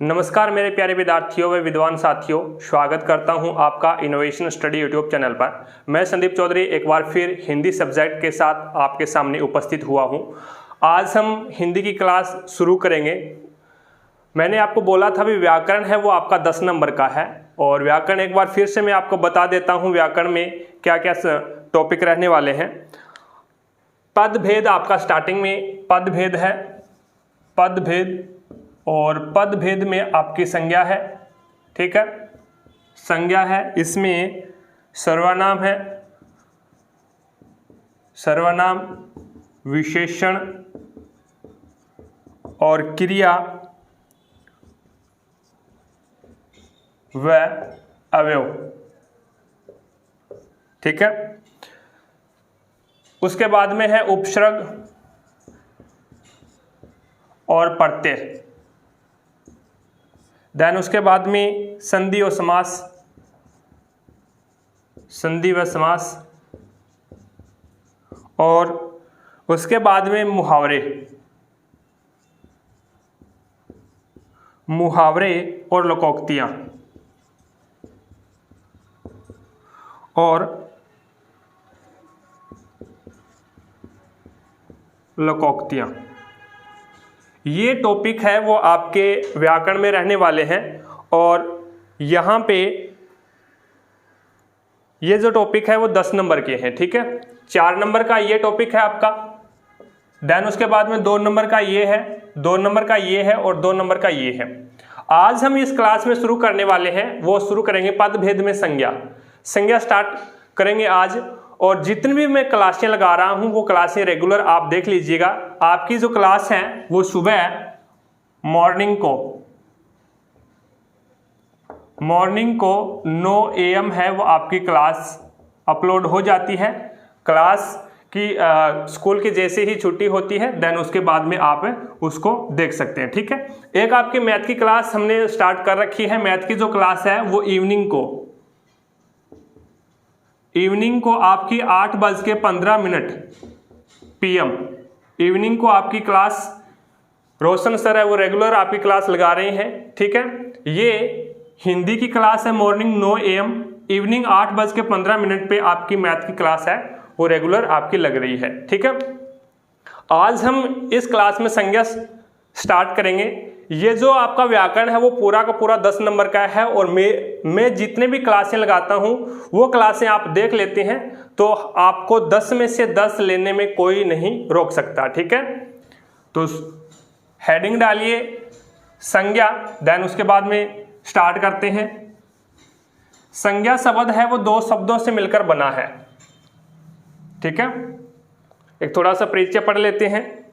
नमस्कार मेरे प्यारे विद्यार्थियों व विद्वान साथियों, स्वागत करता हूं आपका इनोवेशन स्टडी यूट्यूब चैनल पर। मैं संदीप चौधरी एक बार फिर हिंदी सब्जेक्ट के साथ आपके सामने उपस्थित हुआ हूं। आज हम हिंदी की क्लास शुरू करेंगे। मैंने आपको बोला था भी व्याकरण है वो आपका 10 नंबर का है, और व्याकरण एक बार फिर से मैं आपको बता देता हूँ व्याकरण में क्या क्या टॉपिक रहने वाले हैं। पदभेद आपका स्टार्टिंग में पदभेद है, पदभेद, और पदभेद में आपकी संज्ञा है, ठीक है, संज्ञा है। इसमें सर्वनाम है, सर्वनाम, विशेषण और क्रिया व अवयव, ठीक है। उसके बाद में है उपसर्ग और प्रत्यय। देन उसके बाद में संधि और समास, संधि व समास, और उसके बाद में मुहावरे, मुहावरे और लोकोक्तियां, और लोकोक्तियां। ये टॉपिक है वो आपके व्याकरण में रहने वाले हैं। और यहाँ पे ये जो टॉपिक है वो 10 नंबर के हैं, ठीक है। 4 नंबर का ये टॉपिक है आपका, देन उसके बाद में 2 नंबर का ये है, 2 नंबर का ये है और 2 नंबर का ये है। आज हम इस क्लास में शुरू करने वाले हैं, वो शुरू करेंगे पदभेद में संज्ञा। संज्ञा स्टार्ट करेंगे आज, और जितनी भी मैं क्लासें लगा रहा हूं वो क्लासें रेगुलर आप देख लीजिएगा। आपकी जो क्लास है वो सुबह मॉर्निंग को 9 AM है वो आपकी क्लास अपलोड हो जाती है। क्लास की स्कूल की जैसे ही छुट्टी होती है देन उसके बाद में आप उसको देख सकते हैं, ठीक है। एक आपकी मैथ की क्लास हमने स्टार्ट कर रखी है। मैथ की जो क्लास है वो इवनिंग को आपकी 8:15 PM इवनिंग को आपकी क्लास रोशन सर है वो रेगुलर आपकी क्लास लगा रहे हैं, ठीक है। ये हिंदी की क्लास है मॉर्निंग 9 AM, इवनिंग 8:15 पे आपकी मैथ की क्लास है वो रेगुलर आपकी लग रही है, ठीक है। आज हम इस क्लास में संज्ञा स्टार्ट करेंगे। ये जो आपका व्याकरण है वो पूरा का पूरा 10 नंबर का है, और मैं जितने भी क्लासें लगाता हूं वो क्लासें आप देख लेते हैं तो आपको 10 में से 10 लेने में कोई नहीं रोक सकता, ठीक है। तो हेडिंग डालिए संज्ञा, देन उसके बाद में स्टार्ट करते हैं। संज्ञा शब्द है वो 2 शब्दों से मिलकर बना है, ठीक है। एक थोड़ा सा परिचय पढ़ लेते हैं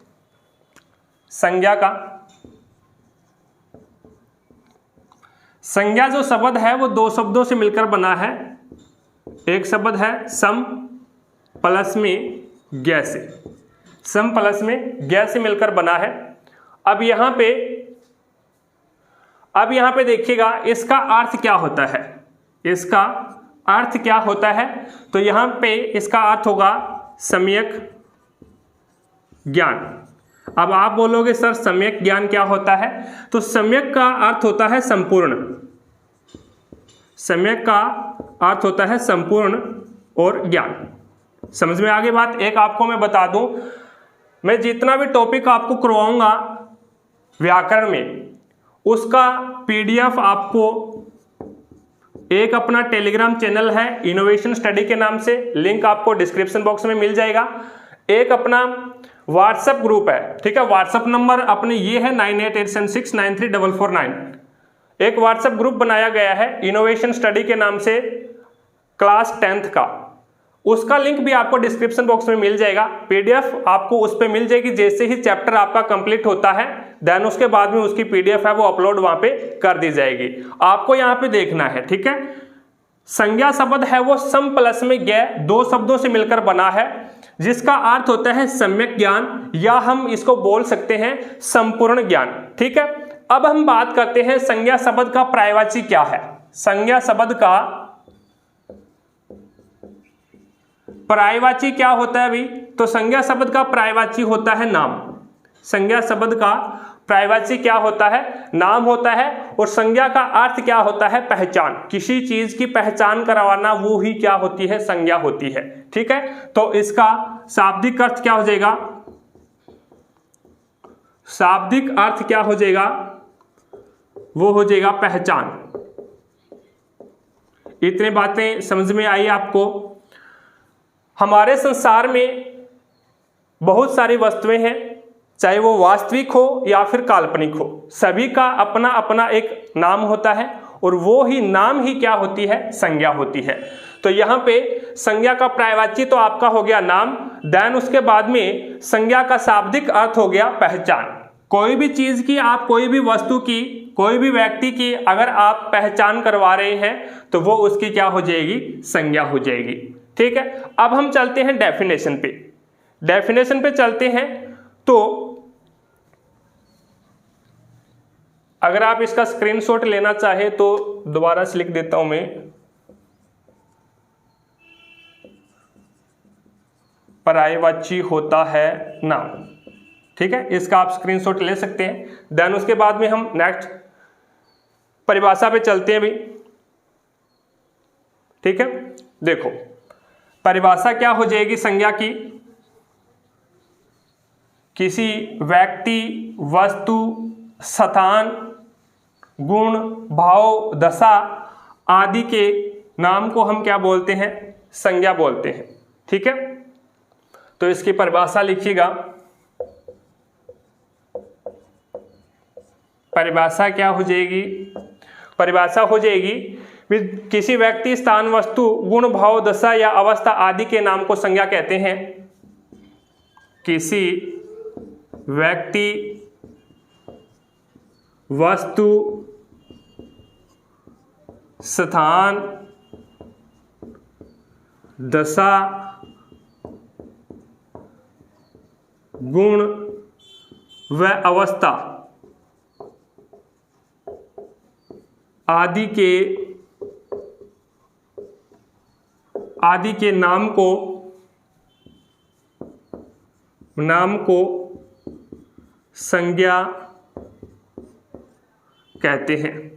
संज्ञा का। संज्ञा जो शब्द है वो 2 शब्दों से मिलकर बना है। एक शब्द है सम प्लस में ज्ञ से, सम प्लस में ज्ञ से मिलकर बना है। अब यहां पे देखिएगा इसका अर्थ क्या होता है, इसका अर्थ क्या होता है। तो यहां पे इसका अर्थ होगा सम्यक ज्ञान। अब आप बोलोगे सर सम्यक ज्ञान क्या होता है, तो सम्यक का अर्थ होता है संपूर्ण, सम्यक का अर्थ होता है संपूर्ण और ज्ञान। समझ में आगे बात। एक आपको मैं बता दूं, मैं जितना भी टॉपिक आपको करवाऊंगा व्याकरण में उसका PDF आपको एक अपना टेलीग्राम चैनल है इनोवेशन स्टडी के नाम से, लिंक आपको डिस्क्रिप्शन बॉक्स में मिल जाएगा। एक अपना व्हाट्सएप ग्रुप है, ठीक है। व्हाट्सएप नंबर अपने ये है 9887693449। एक व्हाट्सएप ग्रुप बनाया गया है इनोवेशन स्टडी के नाम से क्लास 10th का, उसका लिंक भी आपको डिस्क्रिप्शन बॉक्स में मिल जाएगा। PDF आपको उस पर मिल जाएगी। जैसे ही चैप्टर आपका कंप्लीट होता है देन उसके बाद में उसकी PDF है वो अपलोड वहां पे कर दी जाएगी। आपको यहाँ पे देखना है, ठीक है। संज्ञा शब्द है वो सम प्लस में ज्ञ 2 शब्दों से मिलकर बना है, जिसका अर्थ होता है सम्यक ज्ञान, या हम इसको बोल सकते हैं संपूर्ण ज्ञान, ठीक है। अब हम बात करते हैं संज्ञा शब्द का पर्यायवाची क्या है। संज्ञा शब्द का पर्यायवाची क्या होता है अभी, तो संज्ञा शब्द का पर्यायवाची होता है नाम। संज्ञा शब्द का पर्यायवाची क्या होता है? नाम होता है। और संज्ञा का अर्थ क्या होता है? पहचान। किसी चीज की पहचान करवाना वो ही क्या होती है? संज्ञा होती है। ठीक है, तो इसका शाब्दिक अर्थ क्या हो जाएगा? शाब्दिक अर्थ क्या हो जाएगा? वो हो जाएगा पहचान। इतनी बातें समझ में आई आपको? हमारे संसार में बहुत सारी वस्तुएं हैं, चाहे वो वास्तविक हो या फिर काल्पनिक हो, सभी का अपना अपना एक नाम होता है और वो ही नाम ही क्या होती है? संज्ञा होती है। तो यहाँ पे संज्ञा का पर्यायवाची तो आपका हो गया नाम, देन उसके बाद में संज्ञा का शाब्दिक अर्थ हो गया पहचान। कोई भी चीज की, आप कोई भी वस्तु की, कोई भी व्यक्ति की अगर आप पहचान करवा रहे हैं तो वो उसकी क्या हो जाएगी? संज्ञा हो जाएगी। ठीक है, अब हम चलते हैं डेफिनेशन पे। डेफिनेशन पे चलते हैं तो अगर आप इसका स्क्रीनशॉट लेना चाहे तो दोबारा से लिख देता हूं मैं। पर्यायवाची होता है नाम। ठीक है, इसका आप स्क्रीनशॉट ले सकते हैं। देन उसके बाद में हम नेक्स्ट परिभाषा पे चलते हैं भी। ठीक है, देखो परिभाषा क्या हो जाएगी संज्ञा की? किसी व्यक्ति, वस्तु, स्थान, गुण, भाव, दशा आदि के नाम को हम क्या बोलते हैं? संज्ञा बोलते हैं। ठीक है, तो इसकी परिभाषा लिखिएगा। परिभाषा क्या हो जाएगी? परिभाषा हो जाएगी किसी व्यक्ति, स्थान, वस्तु, गुण, भाव, दशा या अवस्था आदि के नाम को संज्ञा कहते हैं। किसी व्यक्ति, वस्तु, स्थान, दशा, गुण व अवस्था आदि के नाम को संज्ञा कहते हैं।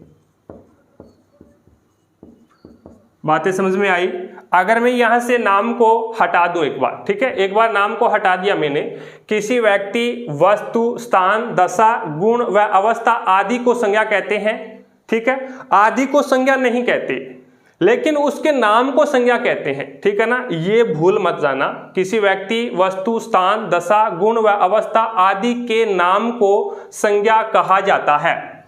बातें समझ में आई? अगर मैं यहां से नाम को हटा दूं एक बार, ठीक है, एक बार नाम को हटा दिया मैंने, किसी व्यक्ति, वस्तु, स्थान, दशा, गुण व अवस्था आदि को संज्ञा कहते हैं। ठीक है, आदि को संज्ञा नहीं कहते, लेकिन उसके नाम को संज्ञा कहते हैं। ठीक है ना, ये भूल मत जाना। किसी व्यक्ति, वस्तु, स्थान, दशा, गुण व अवस्था आदि के नाम को संज्ञा कहा जाता है।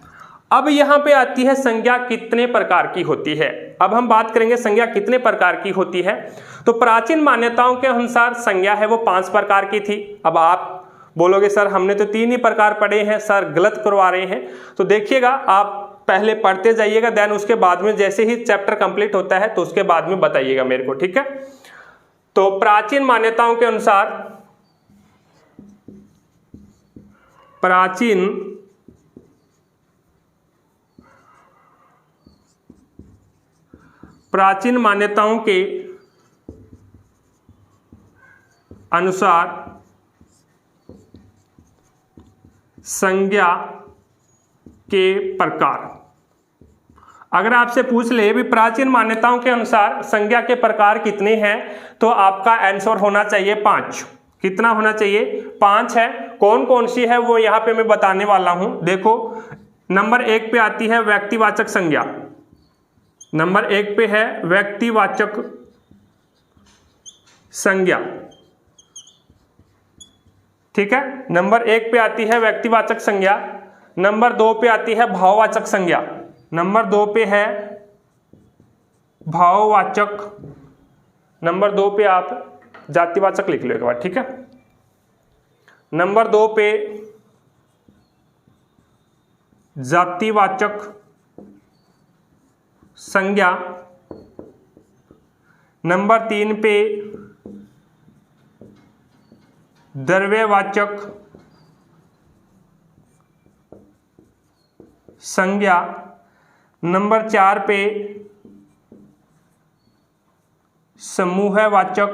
अब यहां पे आती है संज्ञा कितने प्रकार की होती है। अब हम बात करेंगे संज्ञा कितने प्रकार की होती है। तो प्राचीन मान्यताओं के अनुसार संज्ञा है वो 5 प्रकार की थी। अब आप बोलोगे सर हमने तो 3 ही प्रकार पढ़े हैं, सर गलत करवा रहे हैं। तो देखिएगा, आप पहले पढ़ते जाइएगा, देन उसके बाद में जैसे ही चैप्टर कंप्लीट होता है तो उसके बाद में बताइएगा मेरे को। ठीक है, तो प्राचीन मान्यताओं के अनुसार, प्राचीन मान्यताओं के अनुसार संज्ञा के प्रकार, अगर आपसे पूछ ले भी प्राचीन मान्यताओं के अनुसार संज्ञा के प्रकार कितने हैं, तो आपका आंसर होना चाहिए 5। कितना होना चाहिए? 5 है। कौन कौन सी है वो यहाँ पे मैं बताने वाला हूं। देखो, नंबर 1 पे आती है व्यक्तिवाचक संज्ञा। नंबर 1 पे है व्यक्तिवाचक संज्ञा। ठीक है, नंबर 1 पे आती है व्यक्तिवाचक संज्ञा। नंबर 2 पे आती है भाववाचक संज्ञा। नंबर 2 पे है भाववाचक। नंबर 2 पे आप जातिवाचक लिख लो एक बार। ठीक है, नंबर 2 पे जातिवाचक संज्ञा। नंबर 3 पे द्रव्यवाचक संज्ञा। नंबर 4 पे समूहवाचक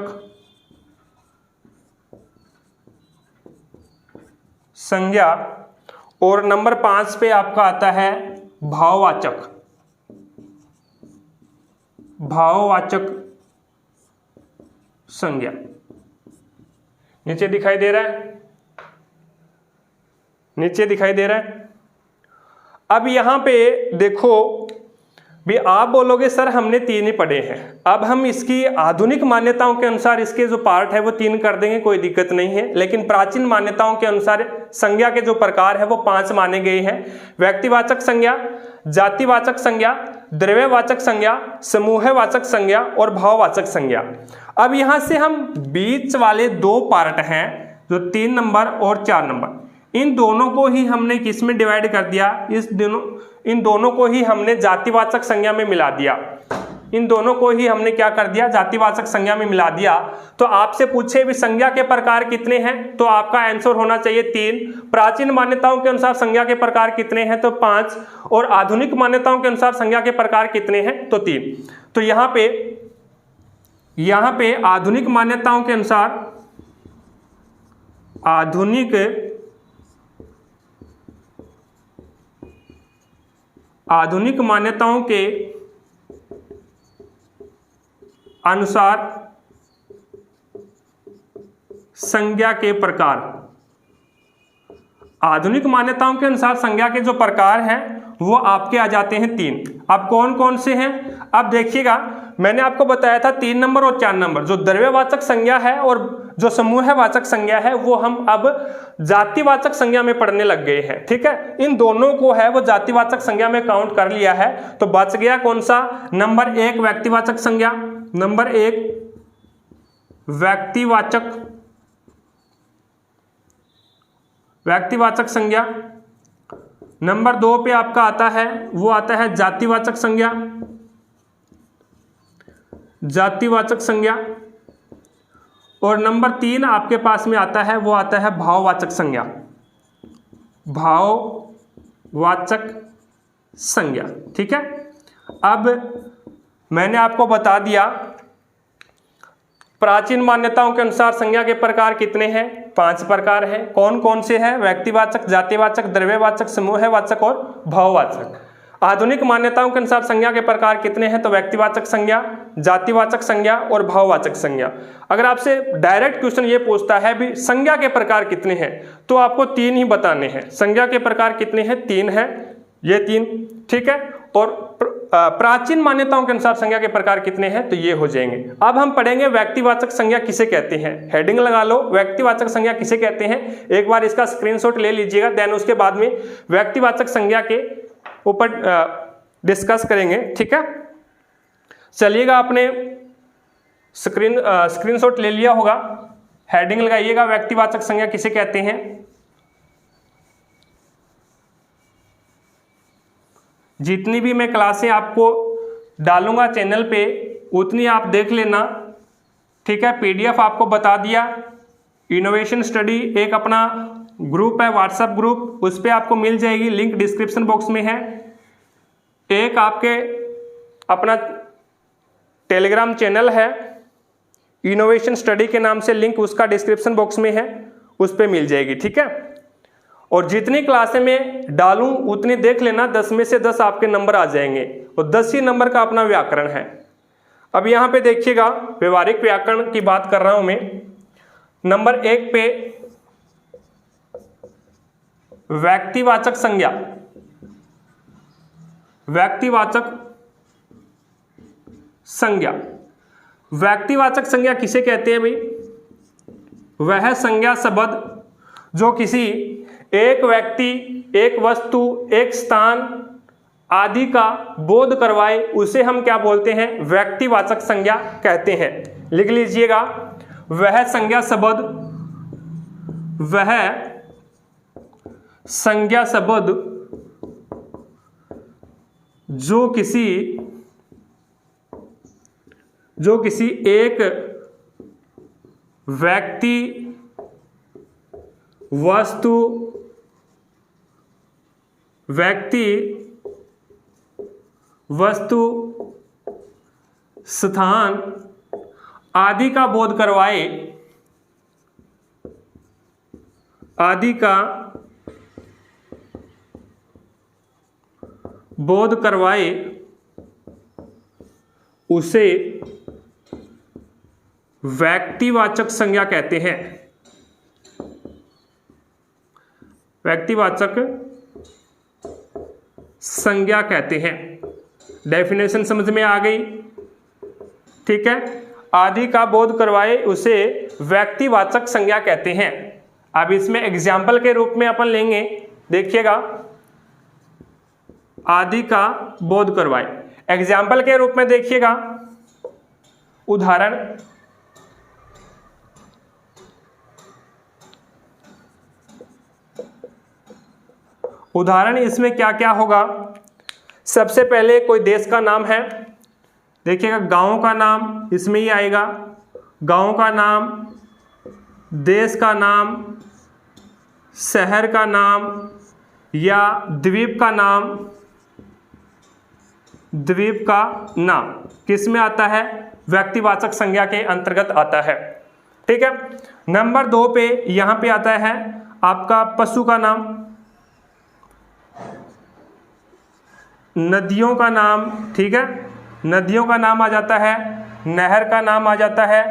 संज्ञा। और नंबर 5 पे आपका आता है भाववाचक। भाववाचक संज्ञा नीचे दिखाई दे रहा है, नीचे दिखाई दे रहा है। अब यहां पे देखो भी, आप बोलोगे सर हमने 3 ही पढ़े हैं, अब हम इसकी आधुनिक मान्यताओं के अनुसार इसके जो पार्ट है वो 3 कर देंगे, कोई दिक्कत नहीं है। लेकिन प्राचीन मान्यताओं के अनुसार संज्ञा के जो प्रकार है वो 5 माने गए हैं। व्यक्तिवाचक संज्ञा, जातिवाचक संज्ञा, द्रव्यवाचक संज्ञा, समूहवाचक संज्ञा और भाववाचक संज्ञा। अब यहां से हम बीच वाले 2 पार्ट हैं जो 3 नंबर और 4 नंबर, इन दोनों को ही हमने किस में डिवाइड कर दिया, इन दोनों को ही हमने जातिवाचक संज्ञा में मिला दिया। इन दोनों को ही हमने क्या कर दिया, जातिवाचक संज्ञा में मिला दिया। तो आपसे पूछे भी संज्ञा के प्रकार कितने हैं, तो आपका आंसर होना चाहिए 3। प्राचीन मान्यताओं के अनुसार संज्ञा के प्रकार कितने हैं, तो 5। और आधुनिक मान्यताओं के अनुसार संज्ञा के प्रकार कितने हैं, तो 3। तो यहां पे आधुनिक मान्यताओं के अनुसार, आधुनिक मान्यताओं के अनुसार संज्ञा के प्रकार, आधुनिक मान्यताओं के अनुसार संज्ञा के जो प्रकार हैं वो आपके आ जाते हैं 3। अब कौन कौन से हैं, अब देखिएगा, मैंने आपको बताया था 3 नंबर और 4 नंबर। जो द्रव्यवाचक संज्ञा है और जो समूहवाचक संज्ञा है वो हम अब जातिवाचक संज्ञा में पढ़ने लग गए हैं। ठीक है, इन दोनों को है वो जातिवाचक संज्ञा में काउंट कर लिया है। तो बच गया कौन सा, नंबर 1 व्यक्तिवाचक संज्ञा, नंबर 1 व्यक्तिवाचक संज्ञा। नंबर 2 पे आपका आता है, वो आता है जातिवाचक संज्ञा, जातिवाचक संज्ञा। और नंबर 3 आपके पास में आता है, वो आता है भाववाचक संज्ञा, भाववाचक संज्ञा। ठीक है, अब मैंने आपको बता दिया प्राचीन मान्यताओं के अनुसार संज्ञा के प्रकार कितने हैं, 5 प्रकार हैं। कौन कौन से हैं, व्यक्तिवाचक, जातिवाचक, द्रव्यवाचक, समूहवाचक और भाववाचक। आधुनिक मान्यताओं के अनुसार संज्ञा के प्रकार कितने हैं, तो व्यक्तिवाचक संज्ञा, जातिवाचक संज्ञा और भाववाचक संज्ञा। अगर आपसे डायरेक्ट क्वेश्चन ये पूछता है भी संज्ञा के प्रकार कितने हैं, तो आपको 3 ही बताने हैं। संज्ञा के प्रकार कितने हैं, 3 हैं, ये 3। ठीक है, और प्राचीन मान्यताओं के अनुसार संज्ञा के प्रकार कितने हैं, तो ये हो जाएंगे। अब हम पढ़ेंगे व्यक्तिवाचक संज्ञा किसे कहते हैं। हेडिंग लगा लो, व्यक्तिवाचक संज्ञा किसे कहते हैं। एक बार इसका स्क्रीनशॉट ले लीजिएगा, देन उसके बाद में व्यक्तिवाचक संज्ञा के ऊपर डिस्कस करेंगे। ठीक है, चलिएगा, आपने स्क्रीनशॉट ले लिया होगा, हेडिंग लगाइएगा व्यक्तिवाचक संज्ञा किसे कहते हैं। जितनी भी मैं क्लासें आपको डालूंगा चैनल पे उतनी आप देख लेना। ठीक है, पीडीएफ आपको बता दिया। इनोवेशन स्टडी एक अपना ग्रुप है, व्हाट्सएप ग्रुप, उस पर आपको मिल जाएगी, लिंक डिस्क्रिप्शन बॉक्स में है। एक आपके अपना टेलीग्राम चैनल है इनोवेशन स्टडी के नाम से, लिंक उसका डिस्क्रिप्शन बॉक्स में है, उस पर मिल जाएगी। ठीक है, और जितनी क्लासें में डालूं उतनी देख लेना, 10 में से 10 आपके नंबर आ जाएंगे, और 10 ही नंबर का अपना व्याकरण है। अब यहां पे देखिएगा, व्यवहारिक व्याकरण की बात कर रहा हूं मैं। नंबर 1 पे व्यक्तिवाचक संज्ञा, व्यक्तिवाचक संज्ञा। व्यक्तिवाचक संज्ञा किसे कहते हैं भाई, वह संज्ञा शब्द जो किसी एक व्यक्ति, एक वस्तु, एक स्थान आदि का बोध करवाए, उसे हम क्या बोलते हैं, व्यक्तिवाचक संज्ञा कहते हैं। लिख लीजिएगा, वह संज्ञा शब्द, वह संज्ञा शब्द जो किसी एक व्यक्ति, वस्तु, स्थान आदि का बोध करवाए, आदि का बोध करवाए उसे व्यक्तिवाचक संज्ञा कहते हैं। व्यक्तिवाचक संज्ञा कहते हैं। डेफिनेशन समझ में आ गई? ठीक है, आदि का बोध करवाए उसे व्यक्तिवाचक संज्ञा कहते हैं। अब इसमें एग्जाम्पल के रूप में अपन लेंगे, देखिएगा, आदि का बोध करवाए। एग्जाम्पल के रूप में देखिएगा, उदाहरण, उदाहरण इसमें क्या क्या होगा। सबसे पहले कोई देश का नाम है, देखिएगा, गांव का नाम इसमें ही आएगा, गांव का नाम, देश का नाम, शहर का नाम या द्वीप का नाम, द्वीप का नाम किस में आता है? व्यक्तिवाचक संज्ञा के अंतर्गत आता है। ठीक है, नंबर 2 पे यहां पे आता है आपका पशु का नाम, नदियों का नाम, ठीक है, नदियों का नाम आ जाता है, नहर का नाम आ जाता है,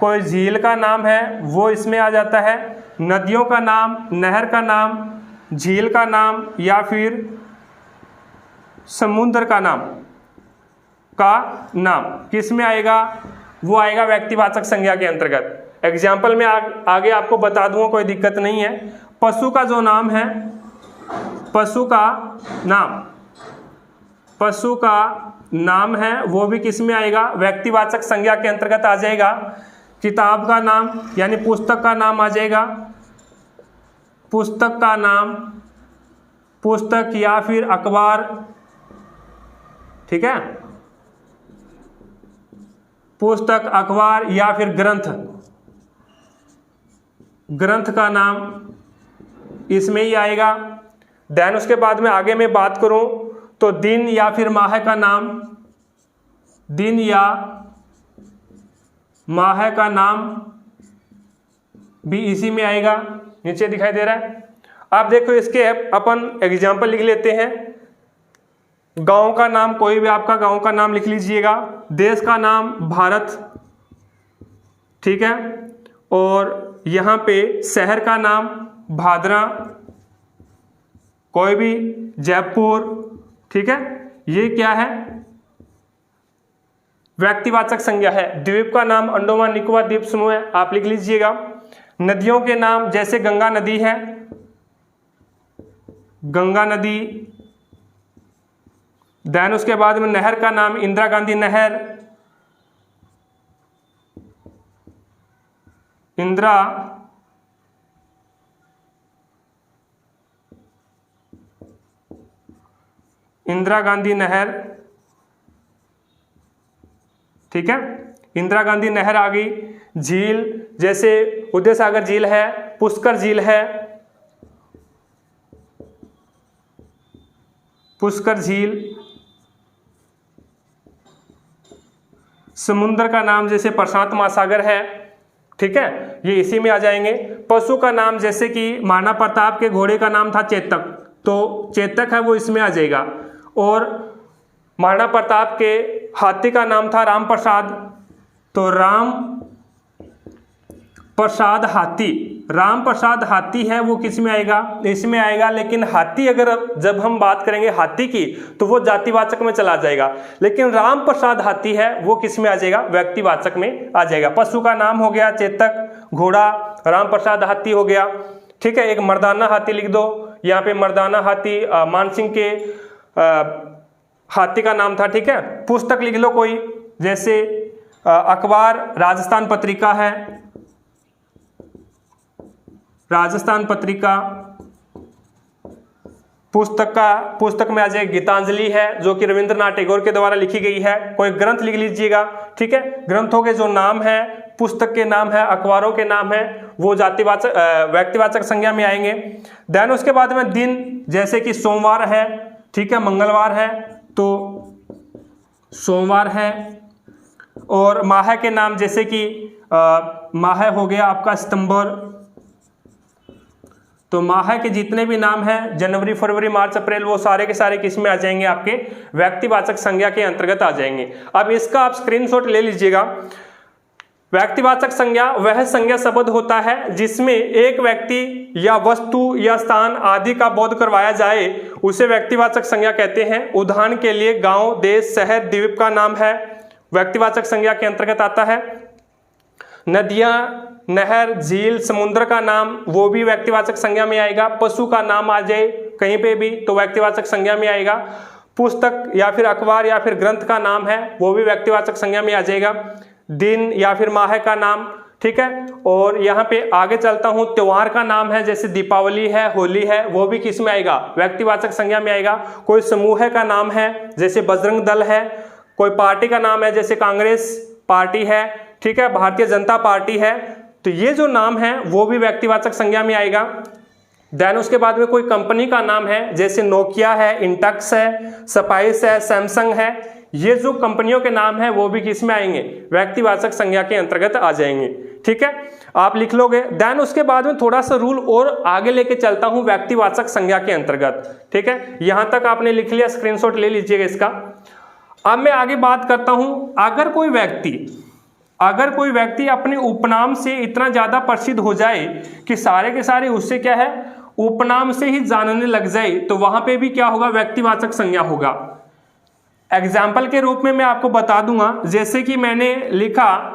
कोई झील का नाम है वो इसमें आ जाता है। नदियों का नाम, नहर का नाम, झील का नाम या फिर समुद्र का नाम किस में आएगा? वो आएगा व्यक्तिवाचक संज्ञा के अंतर्गत। एग्जाम्पल में आगे आपको बता दूंगा, कोई दिक्कत नहीं है। पशु का जो नाम है, पशु का नाम है वो भी किस में आएगा? व्यक्तिवाचक संज्ञा के अंतर्गत आ जाएगा। किताब का नाम यानी पुस्तक का नाम आ जाएगा, पुस्तक का नाम, पुस्तक या फिर अखबार, ठीक है, पुस्तक, अखबार या फिर ग्रंथ, ग्रंथ का नाम इसमें ही आएगा। देन उसके बाद में आगे मैं बात करूं तो दिन या फिर माह का नाम, दिन या माह का नाम भी इसी में आएगा, नीचे दिखाई दे रहा है। आप देखो इसके अपन एग्जाम्पल लिख लेते हैं। गांव का नाम, कोई भी आपका गांव का नाम लिख लीजिएगा। देश का नाम भारत, ठीक है, और यहाँ पे शहर का नाम भादरा, कोई भी जयपुर, ठीक है, ये क्या है? व्यक्तिवाचक संज्ञा है। द्वीप का नाम अंडमान निकोबार द्वीप समूह है, आप लिख लीजिएगा। नदियों के नाम जैसे गंगा नदी है, गंगा नदी। देन उसके बाद में नहर का नाम इंदिरा गांधी नहर, इंदिरा गांधी नहर, ठीक है, इंदिरा गांधी नहर आ गई। झील जैसे उदय सागर झील है, पुष्कर झील है, पुष्कर झील। समुद्र का नाम जैसे प्रशांत महासागर है, ठीक है, ये इसी में आ जाएंगे। पशु का नाम जैसे कि महाराणा प्रताप के घोड़े का नाम था चेतक, तो चेतक है वो इसमें आ जाएगा। और महाराणा प्रताप के हाथी का नाम था राम प्रसाद, तो राम प्रसाद हाथी, राम प्रसाद हाथी है वो किस में आएगा? इसमें आएगा। लेकिन हाथी अगर जब हम बात करेंगे हाथी की तो वो जातिवाचक में चला जाएगा, लेकिन राम प्रसाद हाथी है वो किस में आ जाएगा? व्यक्तिवाचक में आ जाएगा। पशु का नाम हो गया चेतक, घोड़ा, राम प्रसाद हाथी हो गया, ठीक है। एक मर्दाना हाथी लिख दो, यहाँ पे मर्दाना हाथी मानसिंह के हाथी का नाम था, ठीक है। पुस्तक लिख लो कोई, जैसे अखबार राजस्थान पत्रिका है, राजस्थान पत्रिका। पुस्तक में आ जाए गीतांजलि है जो कि रविंद्रनाथ टैगोर के द्वारा लिखी गई है। कोई ग्रंथ लिख लीजिएगा, ठीक है। ग्रंथों के जो नाम है, पुस्तक के नाम है, अखबारों के नाम है, वो जातिवाचक व्यक्तिवाचक संज्ञा में आएंगे। देन उसके बाद में दिन, जैसे कि सोमवार है, ठीक है, मंगलवार है तो सोमवार है। और माह के नाम जैसे कि माह हो गया आपका सितंबर, तो माह के जितने भी नाम हैं जनवरी, फरवरी, मार्च, अप्रैल, वो सारे के सारे किस में आ जाएंगे, आपके व्यक्तिवाचक संज्ञा के अंतर्गत आ जाएंगे। अब इसका आप स्क्रीनशॉट ले लीजिएगा। व्यक्तिवाचक संज्ञा वह संज्ञा शब्द होता है जिसमें एक व्यक्ति या वस्तु या स्थान आदि का बोध करवाया जाए, उसे व्यक्तिवाचक संज्ञा कहते हैं। उदाहरण के लिए गांव, देश, शहर, द्वीप का नाम है व्यक्तिवाचक संज्ञा के अंतर्गत आता है। नदियां, नहर, झील, समुद्र का नाम वो भी व्यक्तिवाचक संज्ञा में आएगा। पशु का नाम आ जाए कहीं पे भी तो व्यक्तिवाचक संज्ञा में आएगा। पुस्तक या फिर अखबार या फिर ग्रंथ का नाम है वो भी व्यक्तिवाचक संज्ञा में आ जाएगा। दिन या फिर माह का नाम, ठीक है। और यहाँ पे आगे चलता हूँ, त्योहार का नाम है जैसे दीपावली है, होली है, वो भी किस में आएगा, व्यक्तिवाचक संज्ञा में आएगा। कोई समूह का नाम है जैसे बजरंग दल है, कोई पार्टी का नाम है जैसे कांग्रेस पार्टी है, ठीक है, भारतीय जनता पार्टी है, तो ये जो नाम है वो भी व्यक्तिवाचक संज्ञा में आएगा। देन उसके बाद में कोई कंपनी का नाम है जैसे नोकिया है, इंटेक्स है, स्पाइस है, सैमसंग है, ये जो कंपनियों के नाम है वो भी किस में आएंगे, व्यक्तिवाचक संज्ञा के अंतर्गत आ जाएंगे, ठीक है, आप लिख लोगे। देन उसके बाद में थोड़ा सा रूल और आगे लेके चलता हूं व्यक्तिवाचक संज्ञा के अंतर्गत, ठीक है, यहां तक आपने लिख लिया, स्क्रीनशॉट ले लीजिएगा इसका। अब मैं आगे बात करता हूं, अगर कोई व्यक्ति अपने उपनाम से इतना ज्यादा प्रसिद्ध हो जाए कि सारे के सारे उससे क्या है, उपनाम से ही जानने लग जाए, तो वहां पे भी क्या होगा, व्यक्तिवाचक संज्ञा होगा। एग्जाम्पल के रूप में मैं आपको बता दूंगा, जैसे कि मैंने लिखा,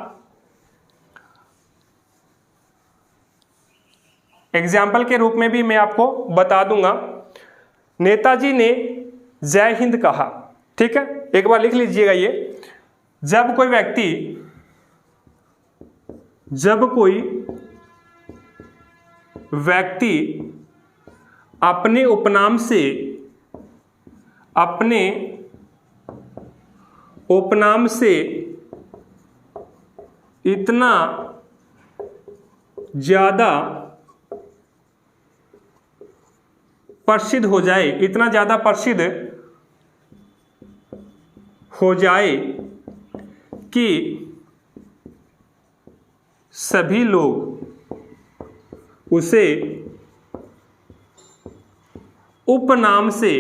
एग्जाम्पल के रूप में भी मैं आपको बता दूंगा, नेताजी ने जय हिंद कहा, ठीक है, एक बार लिख लीजिएगा ये। जब कोई व्यक्ति अपने उपनाम से इतना ज्यादा प्रसिद्ध हो जाए कि सभी लोग उसे उपनाम से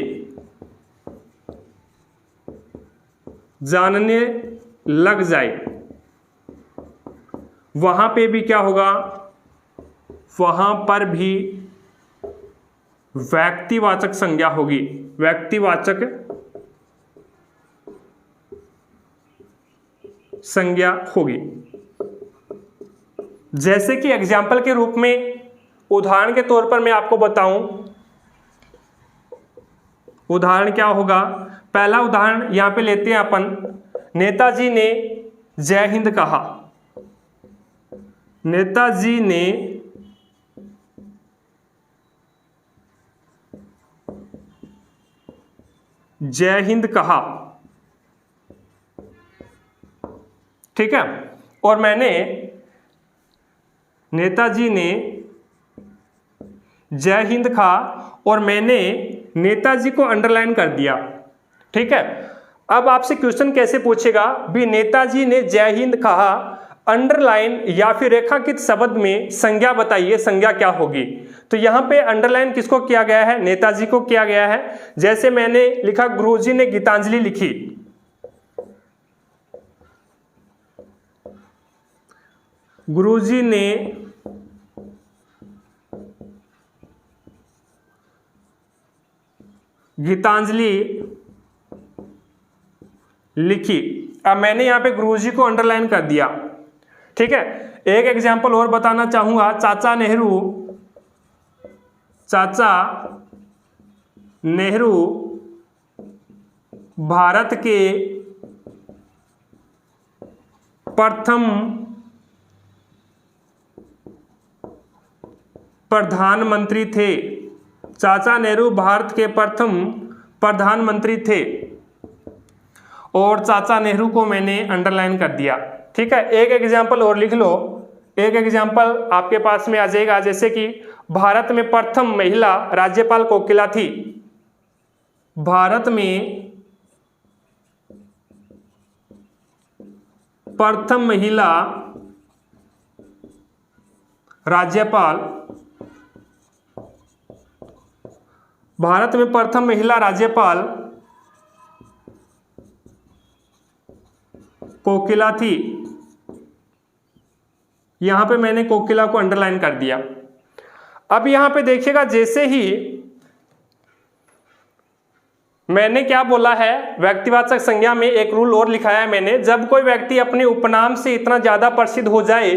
जानने लग जाए, वहां पे भी क्या होगा, वहां पर भी व्यक्तिवाचक संज्ञा होगी, व्यक्तिवाचक संज्ञा होगी। जैसे कि एग्जाम्पल के रूप में, उदाहरण के तौर पर मैं आपको बताऊं, उदाहरण क्या होगा, पहला उदाहरण यहां पे लेते हैं अपन, नेताजी ने जय हिंद कहा, नेताजी ने जय हिंद कहा, ठीक है, और मैंने नेताजी ने जय हिंद कहा और मैंने नेताजी को अंडरलाइन कर दिया, ठीक है। अब आपसे क्वेश्चन कैसे पूछेगा भी, नेताजी ने जय हिंद कहा, अंडरलाइन या फिर रेखांकित शब्द में संज्ञा बताइए, संज्ञा क्या होगी। तो यहां पे अंडरलाइन किसको किया गया है, नेताजी को किया गया है। जैसे मैंने लिखा, गुरुजी ने गीतांजलि लिखी, गुरुजी ने गीतांजलि लिखी, अब मैंने यहां पे गुरुजी को अंडरलाइन कर दिया, ठीक है। एक एग्जांपल और बताना चाहूंगा, चाचा नेहरू भारत के प्रथम प्रधानमंत्री थे, चाचा नेहरू भारत के प्रथम प्रधानमंत्री थे और चाचा नेहरू को मैंने अंडरलाइन कर दिया, ठीक है। एक एग्जाम्पल और लिख लो, एक एग्जाम्पल आपके पास में आ जाएगा, जैसे कि भारत में प्रथम महिला राज्यपाल कोकिला थी, भारत में प्रथम महिला राज्यपाल भारत में प्रथम महिला राज्यपाल कोकिला थी। यहां पे मैंने कोकिला को अंडरलाइन कर दिया। अब यहां पे देखिएगा, जैसे ही मैंने क्या बोला है, व्यक्तिवाचक संज्ञा में एक रूल और लिखाया है मैंने, जब कोई व्यक्ति अपने उपनाम से इतना ज्यादा प्रसिद्ध हो जाए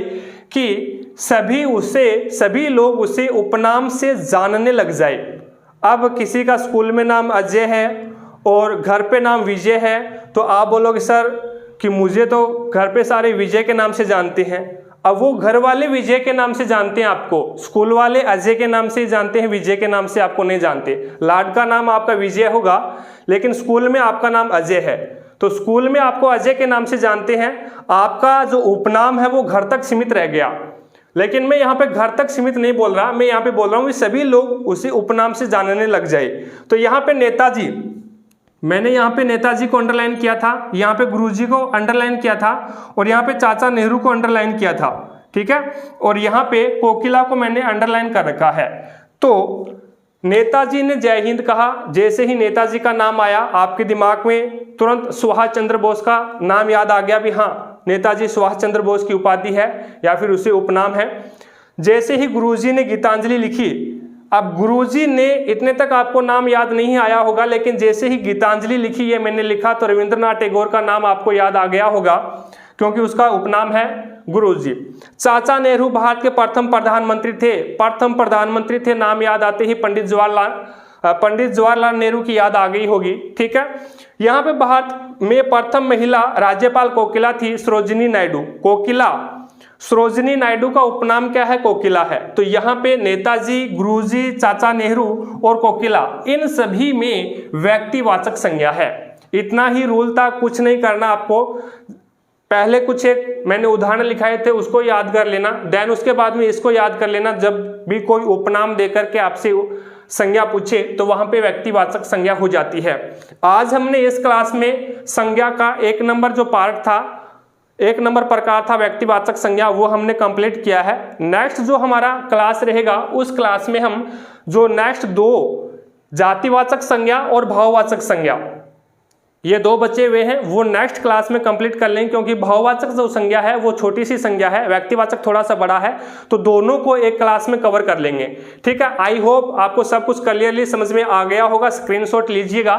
कि सभी लोग उसे उपनाम से जानने लग जाए। अब किसी का स्कूल में नाम अजय है और घर पे नाम विजय है, तो आप बोलोगे सर कि मुझे तो घर पे सारे विजय के नाम से जानते हैं। अब वो घर वाले विजय के नाम से जानते हैं आपको, स्कूल वाले अजय के नाम से ही जानते हैं, विजय के नाम से आपको नहीं जानते। लाड का नाम आपका विजय होगा लेकिन स्कूल में आपका नाम अजय है, तो स्कूल में आपको अजय के नाम से जानते हैं, आपका जो उपनाम है वो घर तक सीमित रह गया। लेकिन मैं यहाँ पे घर तक सीमित नहीं बोल रहा, मैं यहाँ पे बोल रहा हूँ कि सभी लोग उसी उपनाम से जानने लग जाए। तो यहाँ पे नेताजी, मैंने यहाँ पे नेताजी को अंडरलाइन किया था, यहाँ पे गुरुजी को अंडरलाइन किया था और यहाँ पे चाचा नेहरू को अंडरलाइन किया था, ठीक है। और यहाँ पे कोकिला को मैंने अंडरलाइन कर रखा है। तो नेताजी ने जय हिंद कहा, जैसे ही नेताजी का नाम आया आपके दिमाग में तुरंत सुभाष चंद्र बोस का नाम याद आ गया भी हाँ, नेताजी सुभाष चंद्र बोस की उपाधि है या फिर उसे उपनाम है। जैसे ही गुरुजी ने गीतांजलि लिखी, अब गुरुजी ने, इतने तक आपको नाम याद नहीं आया होगा, लेकिन जैसे ही गीतांजलि लिखी है मैंने लिखा तो रविंद्रनाथ टैगोर का नाम आपको याद आ गया होगा क्योंकि उसका उपनाम है गुरुजी। चाचा नेहरू भारत के प्रथम प्रधानमंत्री थे, नाम याद आते ही पंडित जवाहरलाल नेहरू की याद आ गई होगी, ठीक है। यहाँ पे भारत में प्रथम महिला राज्यपाल कोकिला थी, सरोजिनी नायडू। सरोजिनी नायडू का उपनाम क्या है? कोकिला है। तो यहाँ पे नेताजी, गुरुजी, चाचा नेहरू और कोकिला, इन सभी में व्यक्तिवाचक संज्ञा है। इतना ही रूल था, कुछ नहीं करना आपको। पहले कुछ एक मैंने उदाहरण लिखाए थे उसको याद कर लेना, देन उसके बाद में इसको याद कर लेना। जब भी कोई उपनाम देकर के आपसे संज्ञा पूछे तो वहां पे व्यक्तिवाचक संज्ञा हो जाती है। आज हमने इस क्लास में संज्ञा का 1 नंबर जो पार्ट था, 1 नंबर प्रकार था व्यक्तिवाचक संज्ञा, वो हमने कंप्लीट किया है। नेक्स्ट जो हमारा क्लास रहेगा उस क्लास में हम जो नेक्स्ट 2 जातिवाचक संज्ञा और भाववाचक संज्ञा, ये 2 बचे हुए हैं, वो नेक्स्ट क्लास में कंप्लीट कर लेंगे, क्योंकि भाववाचक जो संज्ञा है वो छोटी सी संज्ञा है, व्यक्तिवाचक थोड़ा सा बड़ा है, तो दोनों को एक क्लास में कवर कर लेंगे, ठीक है। आई होप आपको सब कुछ क्लियरली समझ में आ गया होगा। स्क्रीनशॉट लीजिएगा,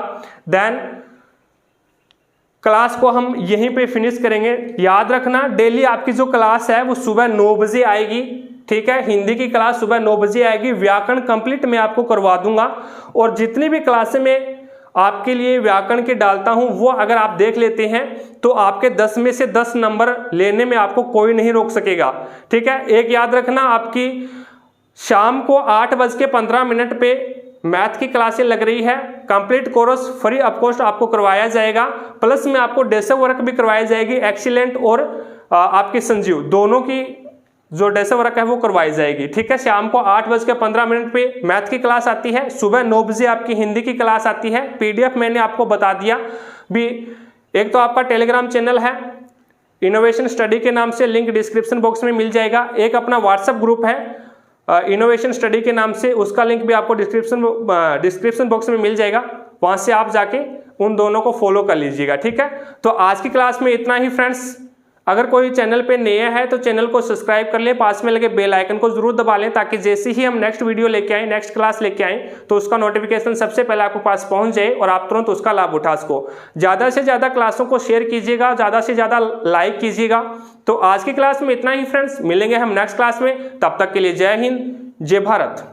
देन क्लास को हम यहीं पे फिनिश करेंगे। याद रखना, डेली आपकी जो क्लास है वो सुबह 9 बजे आएगी, ठीक है। हिंदी की क्लास सुबह 9 बजे आएगी, व्याकरण कंप्लीट मैं आपको करवा दूंगा। और जितनी भी क्लासें में आपके लिए व्याकरण के डालता हूं वो अगर आप देख लेते हैं तो आपके 10 में से 10 नंबर लेने में आपको कोई नहीं रोक सकेगा, ठीक है। एक याद रखना, आपकी शाम को 8:15 पे मैथ की क्लासें लग रही है। Complete course free of cost आपको करवाया जाएगा, प्लस में आपको डेस्क वर्क भी करवाई जाएगी। एक्सीलेंट और आपकी संजीव दोनों की जो डेस्क वर्क है वो करवाई जाएगी, ठीक है। शाम को 8:15 पे मैथ की क्लास आती है, सुबह 9 बजे आपकी हिंदी की क्लास आती है। पीडीएफ मैंने आपको बता दिया भी। एक तो आपका टेलीग्राम चैनल है इनोवेशन स्टडी के नाम से, लिंक डिस्क्रिप्शन बॉक्स में मिल जाएगा। एक अपना व्हाट्सएप ग्रुप है इनोवेशन स्टडी के नाम से, उसका लिंक भी आपको डिस्क्रिप्शन बॉक्स में मिल जाएगा, वहां से आप जाके उन दोनों को फॉलो कर लीजिएगा, ठीक है। तो आज की क्लास में इतना ही फ्रेंड्स। अगर कोई चैनल पे नया है तो चैनल को सब्सक्राइब कर लें, पास में लगे बेल आइकन को जरूर दबा लें, ताकि जैसे ही हम नेक्स्ट वीडियो लेके आए, नेक्स्ट क्लास लेके आए, तो उसका नोटिफिकेशन सबसे पहले आपके पास पहुंच जाए और आप तुरंत उसका लाभ उठा सको। ज्यादा से ज्यादा क्लासों को शेयर कीजिएगा, ज्यादा से ज्यादा लाइक कीजिएगा। तो आज की क्लास में इतना ही फ्रेंड्स, मिलेंगे हम नेक्स्ट क्लास में, तब तक के लिए जय हिंद, जय भारत।